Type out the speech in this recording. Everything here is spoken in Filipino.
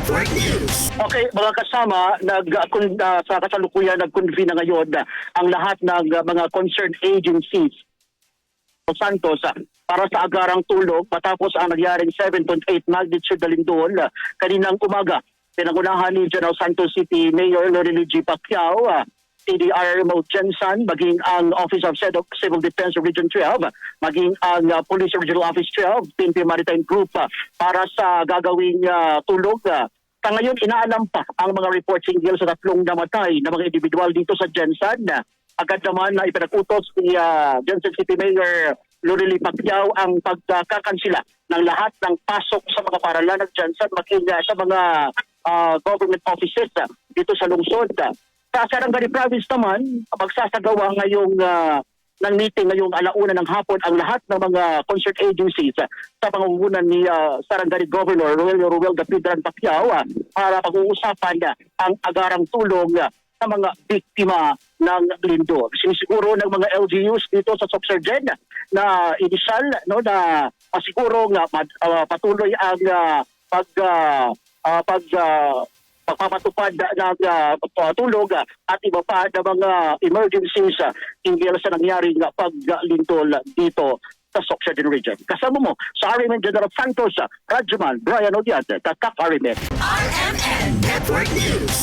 Network News. Okay, mga kasama, sa kasalukuyan nag-convene na ngayon ang lahat ng mga concerned agencies sa Santos para sa agarang tulog matapos ang nangyaring 7.8 magnitude na lindol kaninang umaga. Pinangunahan ni General Santos City Mayor Lorelie G. Pacquiao, TDR Remote Jensen, maging ang Office of Civil Defense Region 12, maging ang Police Regional Office 12, PNP Maritime Group para sa gagawing tulog. Sa ngayon, inaalam pa ang mga reports hinggil sa 3 namatay na mga individual dito sa Jensen. Agad naman na ipinag-utos ni Jensen City Mayor Lorelie Pacquiao ang pagkakansila ng lahat ng pasok sa mga paralan ng Jensen, maging sa mga government offices dito sa lungsod. Sa Sarangani Province naman, magsasagawa ngayong ng meeting ngayong 1:00 ng hapon ang lahat ng mga concert agencies sa pangunguna ni Sarangani Governor Ruel Gapidran Pacquiao para pag-uusapan ang agarang tulong sa mga biktima ng lindol. Sinisiguro ng mga LGUs dito sa Soxergen na inisyal na masiguro patuloy ang pagpapatupad ng tulog at iba pa na mga emergencies hinggil sa nangyaring paglindol dito sa Soxergen Region. Kasama mo sa RMN General Santos, Radyoman Brian Odiad, Tatak RMN. RMN Network News.